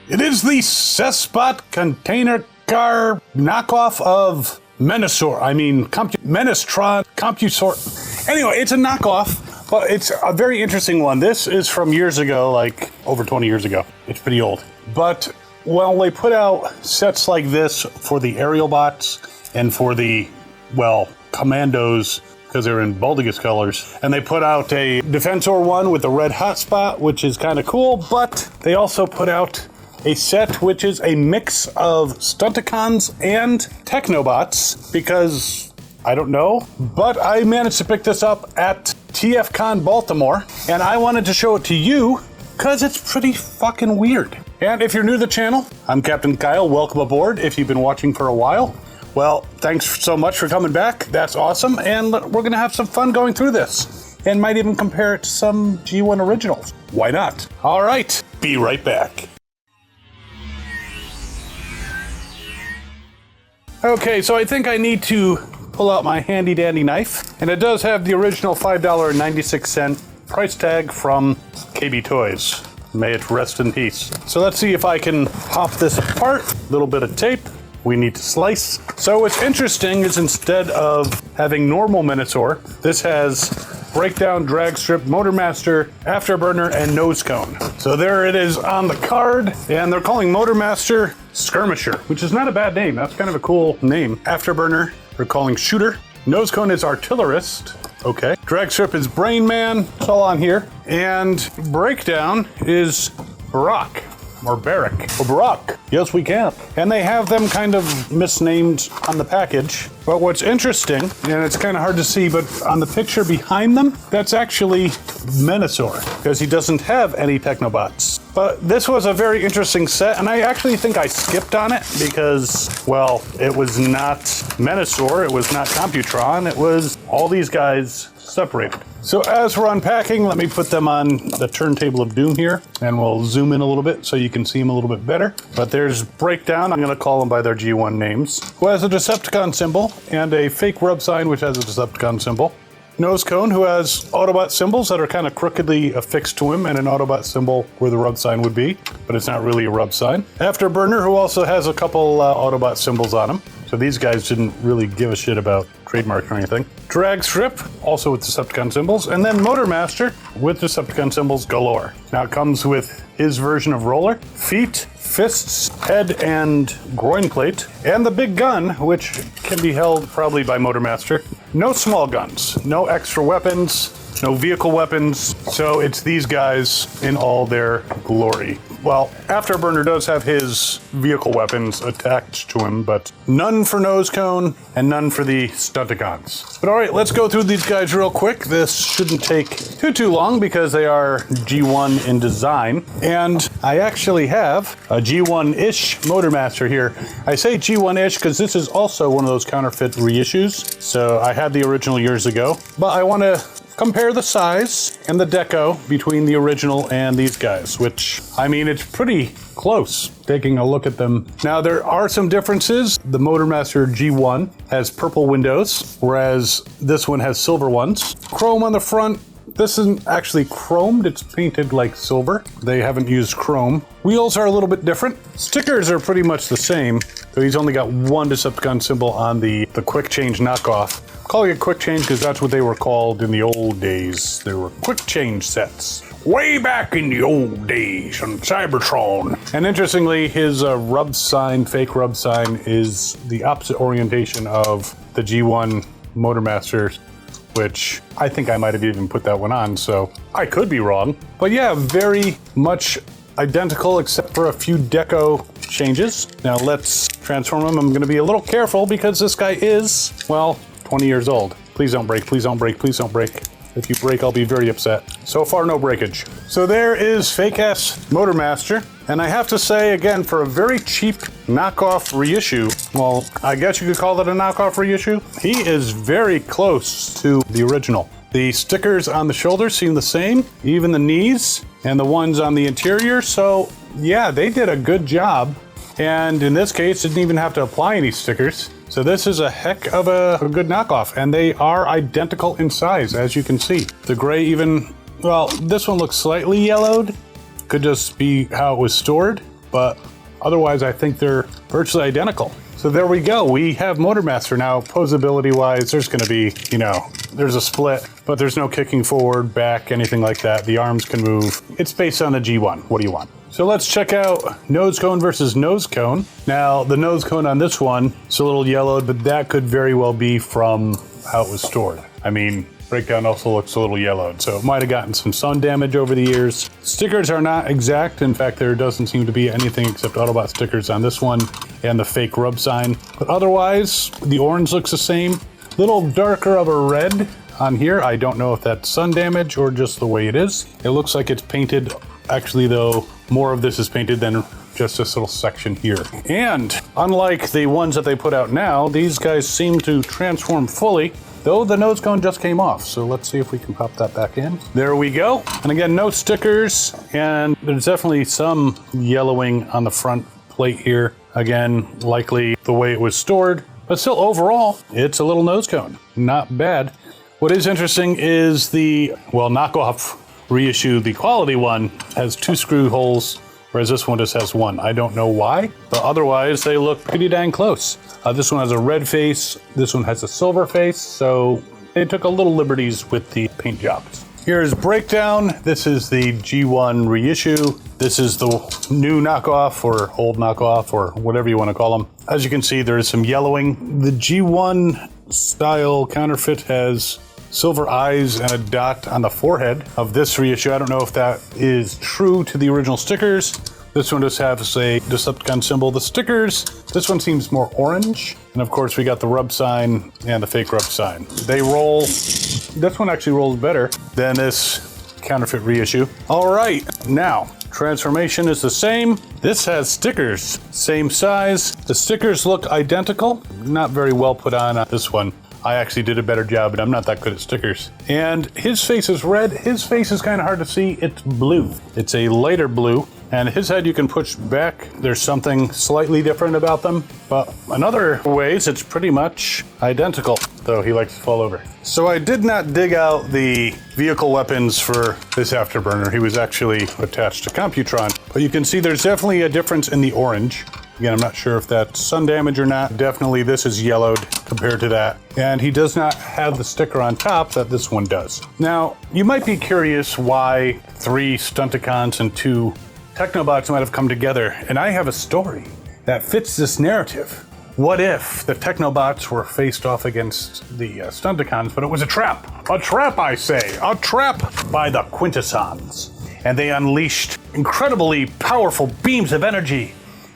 It is the Cesspot container car knockoff of Menasor. Menastron, Computron. Anyway, it's a knockoff, but it's a very interesting one. This is from years ago, like over 20 years ago. It's pretty old. But, well, they put out sets like this for the aerial bots and for the, well, commandos, because they're in Baldigus colors. And they put out a Defensor one with the red hotspot, which is kind of cool, but they also put out a set which is a mix of Stunticons and Technobots, because I don't know, but I managed to pick this up at TFCon Baltimore, and I wanted to show it to you because it's pretty fucking weird. And if you're new to the channel, I'm Captain Kyle. Welcome aboard. If you've been watching for a while, well, thanks so much for coming back. That's awesome, and we're gonna have some fun going through this, and might even compare it to some G1 originals. Why not? All right, be right back. Okay, so I think I need to pull out my handy dandy knife, and it does have the original $5.96 price tag from KB Toys. May it rest in peace. So let's see if I can pop this apart. A little bit of tape. We need to slice. So what's interesting is instead of having normal Menasor, this has breakdown, drag strip, Motormaster, Afterburner, and nose cone. So there it is on the card, and they're calling Motormaster Skirmisher, which is not a bad name. That's kind of a cool name. Afterburner, they're calling Shooter. Nose cone is Artillerist. Okay. Drag strip is Brain Man. It's all on here. And breakdown is Barak. Or Barrack. Or Barak. Yes, we can. And they have them kind of misnamed on the package. But what's interesting, and it's kind of hard to see, but on the picture behind them, that's actually Menasor, because he doesn't have any Technobots. But this was a very interesting set, and I actually think I skipped on it because, well, it was not Menasor, it was not Computron, it was all these guys separated. So as we're unpacking, let me put them on the turntable of doom here, and we'll zoom in a little bit so you can see them a little bit better. But there's Breakdown, I'm going to call them by their G1 names, who has a Decepticon symbol, and a fake rub sign which has a Decepticon symbol. Nose Cone, who has Autobot symbols that are kind of crookedly affixed to him, and an Autobot symbol where the rub sign would be, but it's not really a rub sign. Afterburner, who also has a couple Autobot symbols on him. So these guys didn't really give a shit about trademark or anything. Drag Strip, also with Decepticon symbols, and then Motormaster with Decepticon symbols galore. Now it comes with his version of roller, feet, fists, head, and groin plate, and the big gun, which can be held probably by Motormaster. No small guns, no extra weapons, no vehicle weapons, so it's these guys in all their glory. Well, Afterburner does have his vehicle weapons attached to him, but none for Nose Cone and none for the Stunticons. But all right, let's go through these guys real quick. This shouldn't take too long because they are G1 in design. And I actually have a G1-ish Motormaster here. I say G1-ish because this is also one of those counterfeit reissues. So I had the original years ago, but I want to compare the size and the deco between the original and these guys, which, I mean, it's pretty close taking a look at them. Now, there are some differences. The Motormaster G1 has purple windows, whereas this one has silver ones. Chrome on the front. This isn't actually chromed, it's painted like silver. They haven't used chrome. Wheels are a little bit different. Stickers are pretty much the same, so he's only got one Decepticon symbol on the Quickchange knockoff. I'm calling it Quickchange because that's what they were called in the old days. They were Quickchange sets. Way back in the old days on Cybertron. And interestingly, his rub sign, fake rub sign, is the opposite orientation of the G1 Motormaster, which I think I might have even put that one on, so I could be wrong. But yeah, very much identical except for a few deco changes. Now let's transform him. I'm gonna be a little careful because this guy is, well, 20 years old. Please don't break, please don't break, please don't break. If you break, I'll be very upset. So far, no breakage. So there is fake-ass Motormaster. And I have to say, again, for a very cheap knockoff reissue, well, I guess you could call it a knockoff reissue, he is very close to the original. The stickers on the shoulders seem the same, even the knees, and the ones on the interior. So yeah, they did a good job. And in this case, didn't even have to apply any stickers. So this is a heck of a good knockoff, and they are identical in size, as you can see. The gray even, well, this one looks slightly yellowed. Could just be how it was stored. but otherwise I think they're virtually identical. So there we go. We have Motormaster now. Posability-wise, there's going to be, you know, there's a split, but there's no kicking forward, back, anything like that. The arms can move. It's based on the G1. What do you want? So let's check out nose cone versus nose cone. Now, the nose cone on this one is a little yellowed, but that could very well be from how it was stored. I mean, breakdown also looks a little yellowed, so it might have gotten some sun damage over the years. Stickers are not exact. In fact, there doesn't seem to be anything except Autobot stickers on this one and the fake rub sign. But otherwise, the orange looks the same. Little darker of a red on here. I don't know if that's sun damage or just the way it is. It looks like it's painted. Actually, though, more of this is painted than just this little section here. And unlike the ones that they put out now, these guys seem to transform fully. Though the nose cone just came off, so let's see if we can pop that back in. There we go. And again, no stickers, and there's definitely some yellowing on the front plate here. Again, likely the way it was stored, but still overall, it's a little nose cone. Not bad. What is interesting is the, well, knockoff reissue, the quality one, has 2 screw holes, whereas this one just has 1. I don't know why, but otherwise they look pretty dang close. This one has a red face, this one has a silver face, so they took a little liberties with the paint jobs. Here's breakdown. This is the G1 reissue. This is the new knockoff or old knockoff or whatever you want to call them. As you can see, there is some yellowing. The G1 style counterfeit has silver eyes and a dot on the forehead of this reissue. I don't know if that is true to the original stickers. This one just has a Decepticon symbol. The stickers, this one seems more orange. And of course we got the rub sign and the fake rub sign. They roll, this one actually rolls better than this counterfeit reissue. All right, now, transformation is the same. This has stickers, same size. The stickers look identical. Not very well put on this one. I actually did a better job, but I'm not that good at stickers. And his face is red. His face is kind of hard to see. It's blue. It's a lighter blue. And his head you can push back. There's something slightly different about them. But in other ways, it's pretty much identical, though he likes to fall over. So I did not dig out the vehicle weapons for this Afterburner. He was actually attached to Computron. But you can see there's definitely a difference in the orange. Again, I'm not sure if that's sun damage or not. Definitely this is yellowed compared to that. And he does not have the sticker on top that this one does. Now, you might be curious why 3 Stunticons and 2 Technobots might have come together. And I have a story that fits this narrative. What if the Technobots were faced off against the Stunticons, but it was a trap? A trap, I say. A trap by the Quintessons. And they unleashed incredibly powerful beams of energy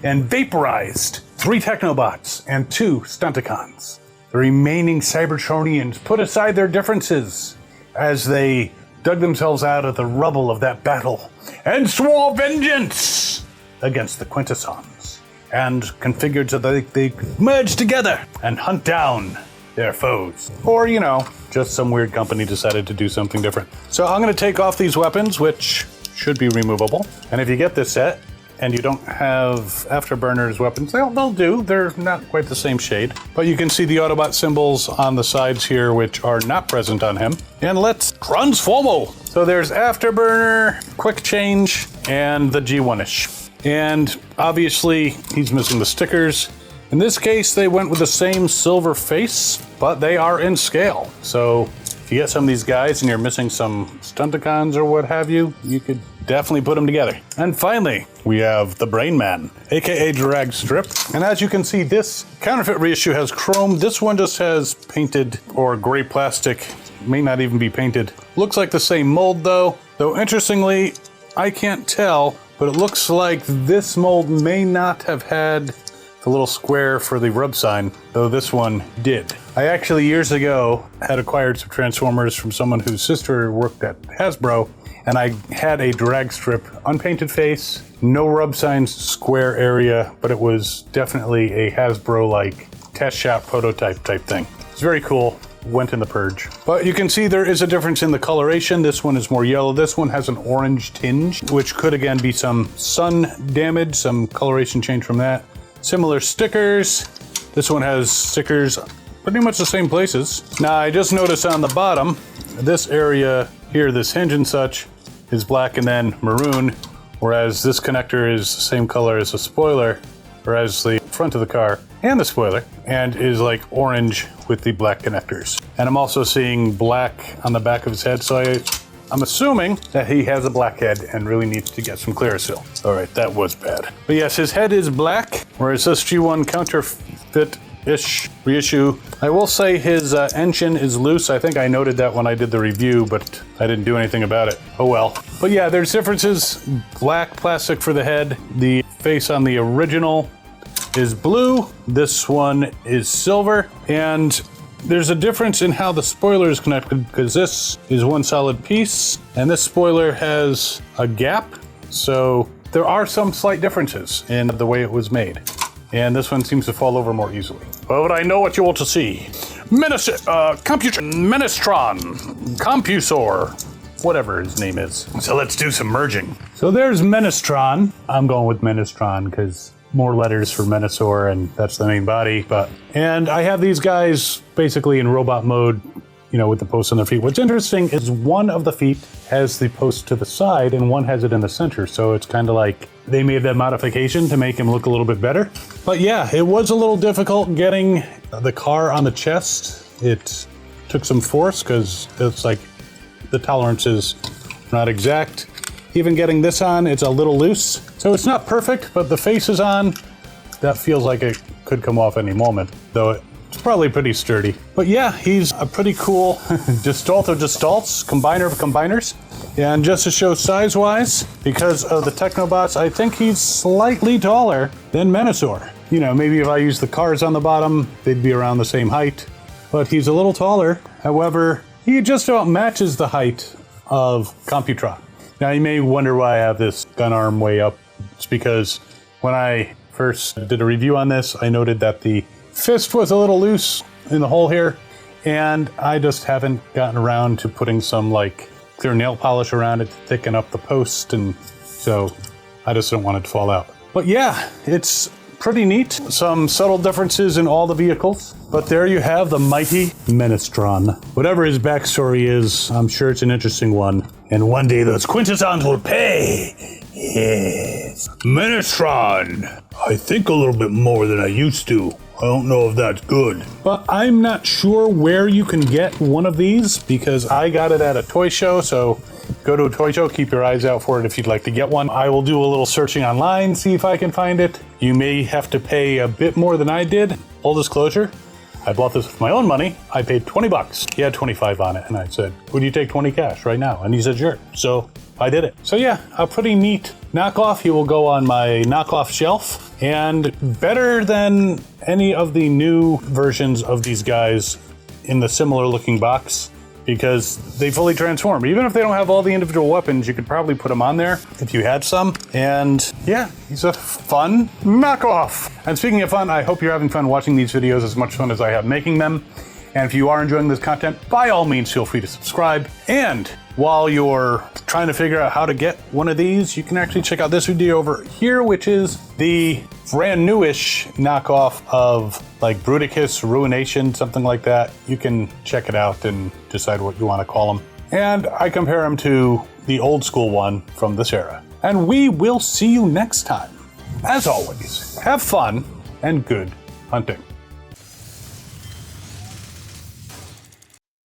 and vaporized 3 Technobots and 2 Stunticons. The remaining Cybertronians put aside their differences as they dug themselves out of the rubble of that battle and swore vengeance against the Quintessons and configured so that they could merge together and hunt down their foes. Or, you know, just some weird company decided to do something different. So I'm going to take off these weapons, which should be removable. And if you get this set, and you don't have Afterburner's weapons, they'll do. They're not quite the same shade. But you can see the Autobot symbols on the sides here, which are not present on him. And let's transformo! So there's Afterburner, Quickchange, and the G1-ish. And obviously, he's missing the stickers. In this case, they went with the same silver face, but they are in scale. So if you get some of these guys and you're missing some Stunticons or what have you, you could definitely put them together. And finally, we have the Brain Man, aka Drag Strip. And as you can see, this counterfeit reissue has chrome. This one just has painted or gray plastic, may not even be painted. Looks like the same mold though. Though interestingly, I can't tell, but it looks like this mold may not have had the little square for the rub sign, though this one did. I actually years ago had acquired some Transformers from someone whose sister worked at Hasbro, and I had a drag strip, unpainted face, no rub signs, square area, but it was definitely a Hasbro-like test shop prototype type thing. It's very cool. Went in the purge. But you can see there is a difference in the coloration. This one is more yellow. This one has an orange tinge, which could again be some sun damage, some coloration change from that. Similar stickers. This one has stickers pretty much the same places. Now I just noticed on the bottom, this area here, this hinge and such, is black and then maroon, whereas this connector is the same color as the spoiler, or as the front of the car and the spoiler, and is like orange with the black connectors. And I'm also seeing black on the back of his head, so I'm assuming that he has a black head and really needs to get some Clearasil. All right, that was bad. But yes, his head is black, whereas this G1 counterfeit-ish reissue. I will say his engine is loose. I think I noted that when I did the review, but I didn't do anything about it. Oh well. But yeah, there's differences. Black plastic for the head. The face on the original is blue. This one is silver. And there's a difference in how the spoiler is connected, because this is one solid piece and this spoiler has a gap. So there are some slight differences in the way it was made. And this one seems to fall over more easily. But I know what you want to see. Menastron, Compusor, whatever his name is. So let's do some merging. So there's Menastron. I'm going with Menastron because more letters for Menasor, and that's the main body. And I have these guys basically in robot mode, you know, with the posts on their feet. What's interesting is one of the feet has the post to the side and one has it in the center. So it's kind of like they made that modification to make him look a little bit better. But yeah, it was a little difficult getting the car on the chest. It took some force because it's like the tolerance is not exact. Even getting this on, it's a little loose. So it's not perfect, but the face is on. That feels like it could come off any moment, though it's probably pretty sturdy. But yeah, he's a pretty cool Gestalt of Gestalts, combiner of combiners. And just to show size-wise, because of the Technobots, I think he's slightly taller than Menasor. You know, maybe if I use the cars on the bottom, they'd be around the same height. But he's a little taller. However, he just about matches the height of Computron. Now you may wonder why I have this gun arm way up. It's because when I first did a review on this, I noted that the fist was a little loose in the hole here, and I just haven't gotten around to putting some like clear nail polish around it to thicken up the post, and so I just don't want it to fall out. But yeah, it's pretty neat. Some subtle differences in all the vehicles, but there you have the mighty Menastron. Whatever his backstory is, I'm sure it's an interesting one. And one day those Quintessons will pay. Yes. Menastron. I think a little bit more than I used to. I don't know if that's good. But I'm not sure where you can get one of these because I got it at a toy show, so go to a toy show, keep your eyes out for it if you'd like to get one. I will do a little searching online, see if I can find it. You may have to pay a bit more than I did. Full disclosure, I bought this with my own money. I paid 20 bucks. He had 25 on it, and I said, would you take 20 cash right now? And he said, sure. So I did it. So yeah, a pretty neat knockoff. He will go on my knockoff shelf, and better than any of the new versions of these guys in the similar looking box, because they fully transform. Even if they don't have all the individual weapons, you could probably put them on there if you had some. And yeah, he's a fun knockoff. And speaking of fun, I hope you're having fun watching these videos as much fun as I have making them. And if you are enjoying this content, by all means, feel free to subscribe. And while you're trying to figure out how to get one of these, you can actually check out this video over here, which is the brand newish knockoff of like Bruticus, Ruination, something like that. You can check it out and decide what you want to call them. And I compare them to the old school one from this era. And we will see you next time. As always, have fun and good hunting.